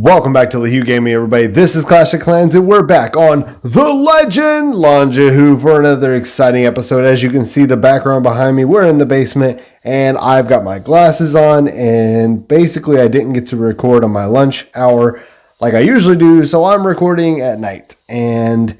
Welcome back to Lehu Gaming, everybody. This is Clash of Clans, and we're back on The Legend Lonjahu for another exciting episode. As you can see, the background behind me, we're in the basement, and I've got my glasses on, and basically I didn't get to record on my lunch hour like I usually do, so I'm recording at night. And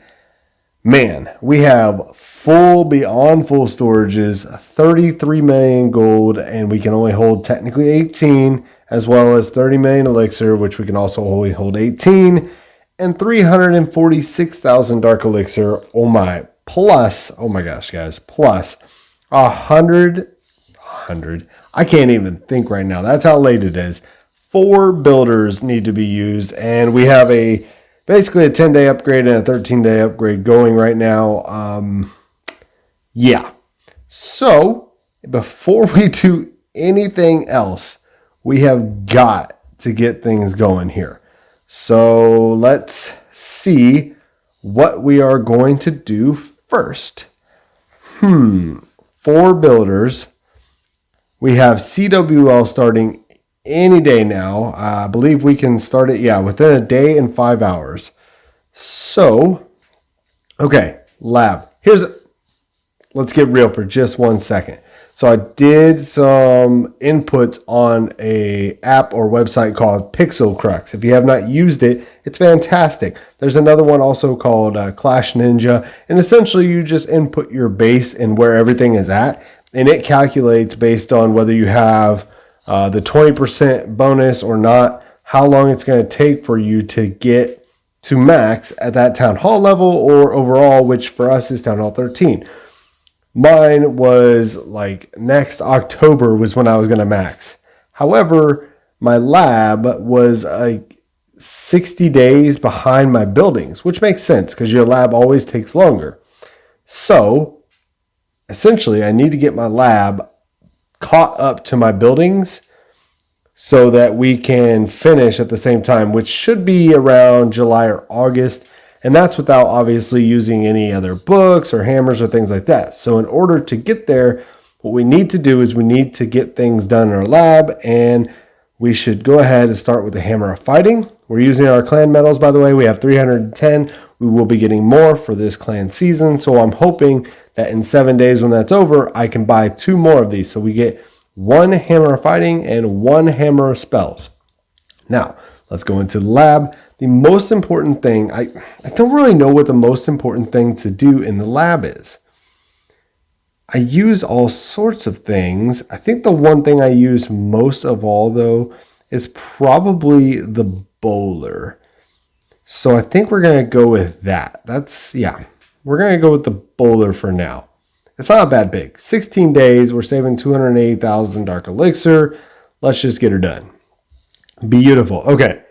man, we have beyond full storages, 33 million gold, and we can only hold technically 18, as well as 30 million elixir, which we can also only hold 18, and 346,000 dark elixir. Oh my gosh, guys, plus 100. I can't even think right now. That's how late it is. 4 builders need to be used, and we have basically a 10-day upgrade and a 13-day upgrade going right now. Yeah. So before we do anything else, we have got to get things going here. So let's see what we are going to do first. 4 builders. We have CWL starting any day now. I believe we can start it, within a day and 5 hours. So, okay, lab. Let's get real for just 1 second. So I did some inputs on a app or website called Pixel Crux. If you have not used it, it's fantastic. There's another one also called Clash Ninja. And essentially you just input your base and where everything is at. And it calculates based on whether you have the 20% bonus or not, how long it's going to take for you to get to max at that Town Hall level or overall, which for us is Town Hall 13. Mine was like next October was when I was going to max. However, my lab was like 60 days behind my buildings, which makes sense because your lab always takes longer. So essentially, I need to get my lab caught up to my buildings so that we can finish at the same time, which should be around July or August. And that's without obviously using any other books or hammers or things like that. So in order to get there, what we need to do is we need to get things done in our lab, and we should go ahead and start with the Hammer of Fighting. We're using our clan medals, by the way. We have 310. We will be getting more for this clan season. So I'm hoping that in 7 days when that's over, I can buy 2 more of these. So we get 1 Hammer of Fighting and 1 Hammer of Spells. Now, let's go into the lab. The most important thing, I don't really know what the most important thing to do in the lab is. I use all sorts of things. I think the one thing I use most of all, though, is probably the bowler. So I think we're going to go with that. We're going to go with the bowler for now. It's not a bad big. 16 days, we're saving 280,000 dark elixir. Let's just get her done. Beautiful. Okay.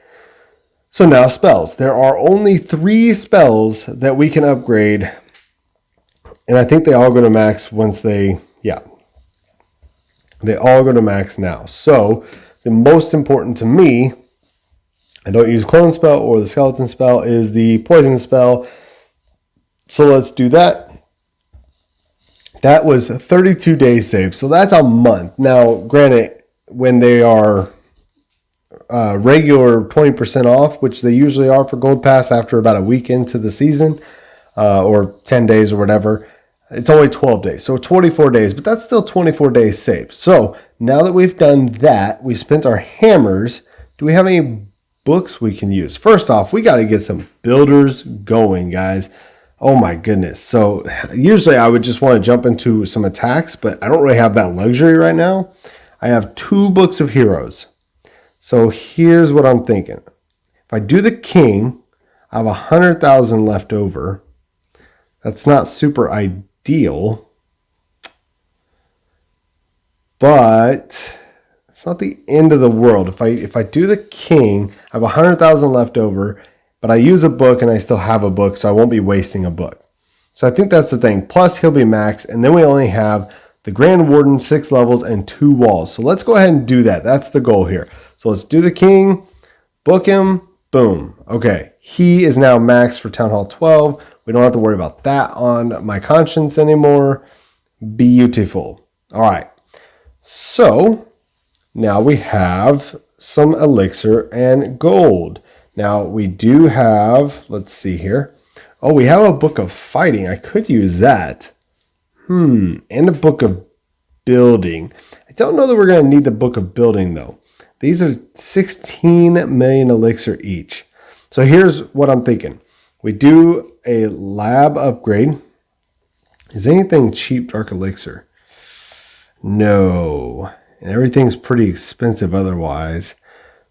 So now spells. There are only 3 spells that we can upgrade. And I think they all go to max once they all go to max now. So the most important to me, I don't use clone spell or the skeleton spell, is the poison spell. So let's do that. That was 32 days saved. So that's a month. Now, granted, when they are regular 20% off, which they usually are for Gold Pass after about a week into the season, or 10 days or whatever, it's only 12 days. So 24 days, but that's still 24 days saved. So now that we've done that, we spent our hammers. Do we have any books we can use? First off, we got to get some builders going, guys. Oh my goodness. So usually I would just want to jump into some attacks, but I don't really have that luxury right now. I have 2 books of heroes. So here's what I'm thinking. If I do the king, I have 100,000 left over. That's not super ideal, but it's not the end of the world. If I do the king, I have 100,000 left over, but I use a book and I still have a book, so I won't be wasting a book. So I think that's the thing. Plus he'll be max, and then we only have the Grand Warden, 6 levels, and 2 walls. So let's go ahead and do that. That's the goal here. So let's do the king, book him, boom. Okay, he is now max for Town Hall 12. We don't have to worry about that on my conscience anymore. Beautiful. All right, so now we have some elixir and gold. Now we do have, let's see here. Oh, we have a book of fighting. I could use that. And a book of building. I don't know that we're going to need the book of building though. These are 16 million elixir each. So here's what I'm thinking. We do a lab upgrade. Is anything cheap dark elixir? No. And everything's pretty expensive otherwise.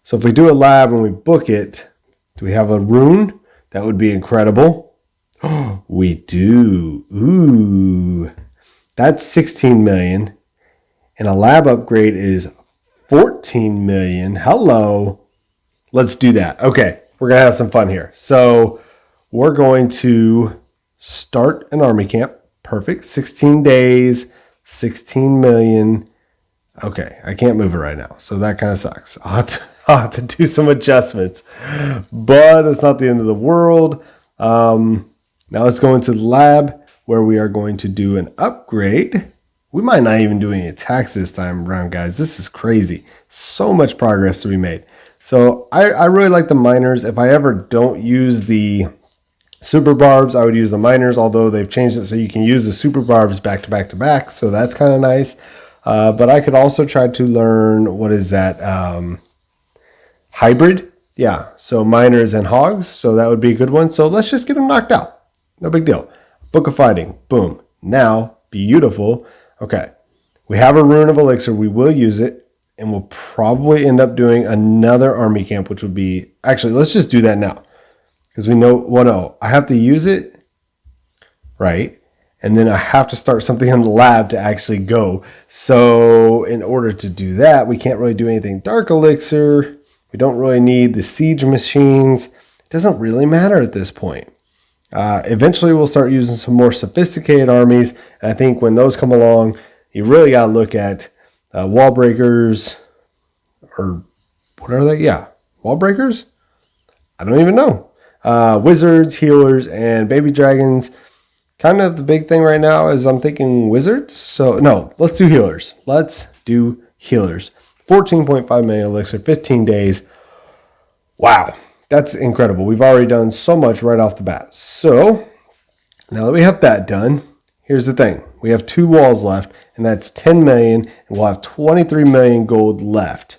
So if we do a lab and we book it, do we have a rune? That would be incredible. Oh, we do. Ooh. That's 16 million. And a lab upgrade is 14 million. Hello. Let's do that. Okay. We're going to have some fun here. So we're going to start an army camp. Perfect. 16 days, 16 million. Okay. I can't move it right now. So that kind of sucks. I'll have to do some adjustments. But it's not the end of the world. Now let's go into the lab where we are going to do an upgrade. We might not even do any attacks this time around, guys. This is crazy. So much progress to be made. So I really like the miners. If I ever don't use the super barbs, I would use the miners, although they've changed it so you can use the super barbs back to back to back. So that's kind of nice. But I could also try to learn, what is that? Hybrid. Yeah. So miners and hogs. So that would be a good one. So let's just get them knocked out. No big deal. Book of Fighting. Boom. Now, beautiful. Okay. We have a rune of elixir. We will use it. And we'll probably end up doing another army camp, which would be... Actually, let's just do that now. Because we know... Well, no. I have to use it. Right. And then I have to start something in the lab to actually go. So in order to do that, we can't really do anything dark elixir. We don't really need the siege machines. It doesn't really matter at this point. Eventually, we'll start using some more sophisticated armies. And I think when those come along, you really got to look at wall breakers. Or what are they? Yeah, wall breakers? I don't even know. Wizards, healers, and baby dragons. Kind of the big thing right now is I'm thinking wizards. So, no, let's do healers. Let's do healers. 14.5 million elixir, 15 days. Wow. That's incredible. We've already done so much right off the bat. So now that we have that done, here's the thing. We have 2 walls left, and that's 10 million, and we'll have 23 million gold left.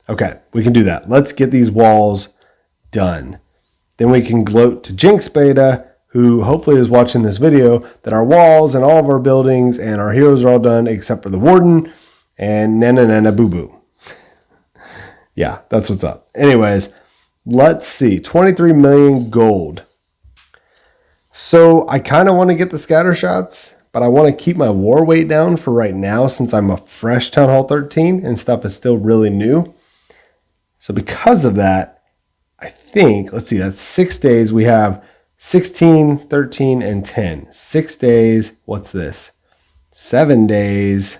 Okay, we can do that. Let's get these walls done. Then we can gloat to Jinx Beta, who hopefully is watching this video, that our walls and all of our buildings and our heroes are all done except for the warden and nana boo boo. Yeah, that's what's up. Anyways, let's see. 23 million gold. So I kind of want to get the scatter shots, but I want to keep my war weight down for right now since I'm a fresh Town Hall 13 and stuff is still really new. So because of that, I think, let's see, that's 6 days. We have 16, 13, and 10. 6 days. What's this? 7 days.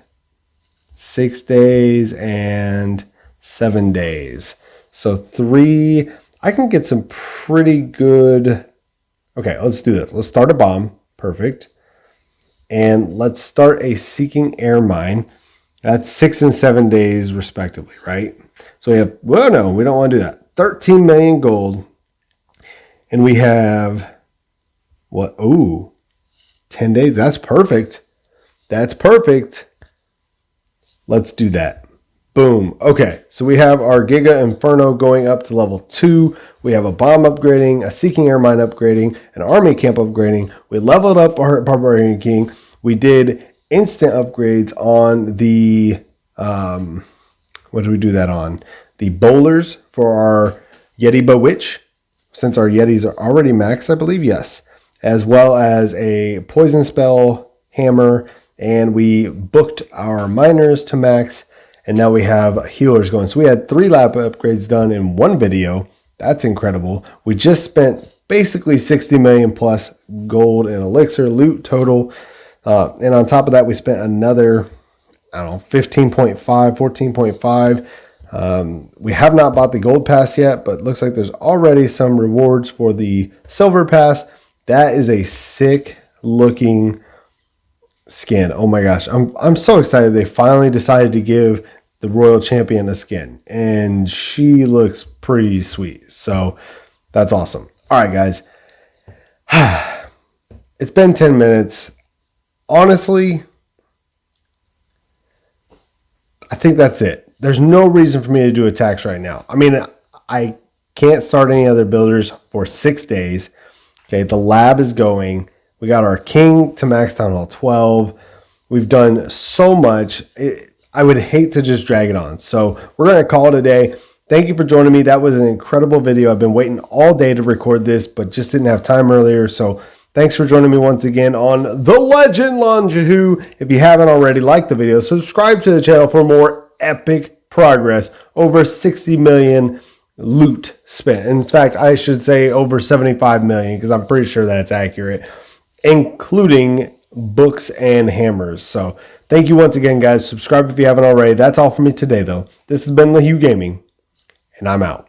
6 days and 7 days. So 3, I can get some pretty good. Okay, let's do this. Let's start a bomb. Perfect. And let's start a seeking air mine. That's 6 and 7 days respectively, right? So we have, well, no, we don't want to do that. 13 million gold. And we have, what? Ooh, 10 days. That's perfect. That's perfect. Let's do that. Boom. Okay, so we have our Giga Inferno going up to level 2. We have a bomb upgrading, a Seeking Air Mine upgrading, an Army Camp upgrading. We leveled up our Barbarian King. We did instant upgrades on the, what did we do that on? The bowlers for our Yeti Bewitch, since our Yetis are already maxed, I believe, yes. As well as a Poison Spell Hammer, and we booked our Miners to max. And now we have healers going. So we had 3 lab upgrades done in one video. That's incredible. We just spent basically 60 million plus gold and elixir loot total. And on top of that, we spent another, I don't know, 15.5, 14.5. We have not bought the gold pass yet, but looks like there's already some rewards for the silver pass. That is a sick looking skin. Oh my gosh. I'm so excited they finally decided to give the Royal Champion of Skin, and she looks pretty sweet. So that's awesome. All right, guys. It's been 10 minutes. Honestly, I think that's it. There's no reason for me to do attacks right now. I mean, I can't start any other builders for 6 days. Okay, the lab is going. We got our king to max Town Hall 12. We've done so much. I would hate to just drag it on. So we're going to call it a day. Thank you for joining me. That was an incredible video. I've been waiting all day to record this, but just didn't have time earlier. So thanks for joining me once again on The Legend Longehu. If you haven't already, like the video, subscribe to the channel for more epic progress. Over 60 million loot spent. In fact, I should say over 75 million because I'm pretty sure that's accurate, including books and hammers. So thank you once again, guys. Subscribe if you haven't already. That's all for me today, though. This has been LeHue Gaming, and I'm out.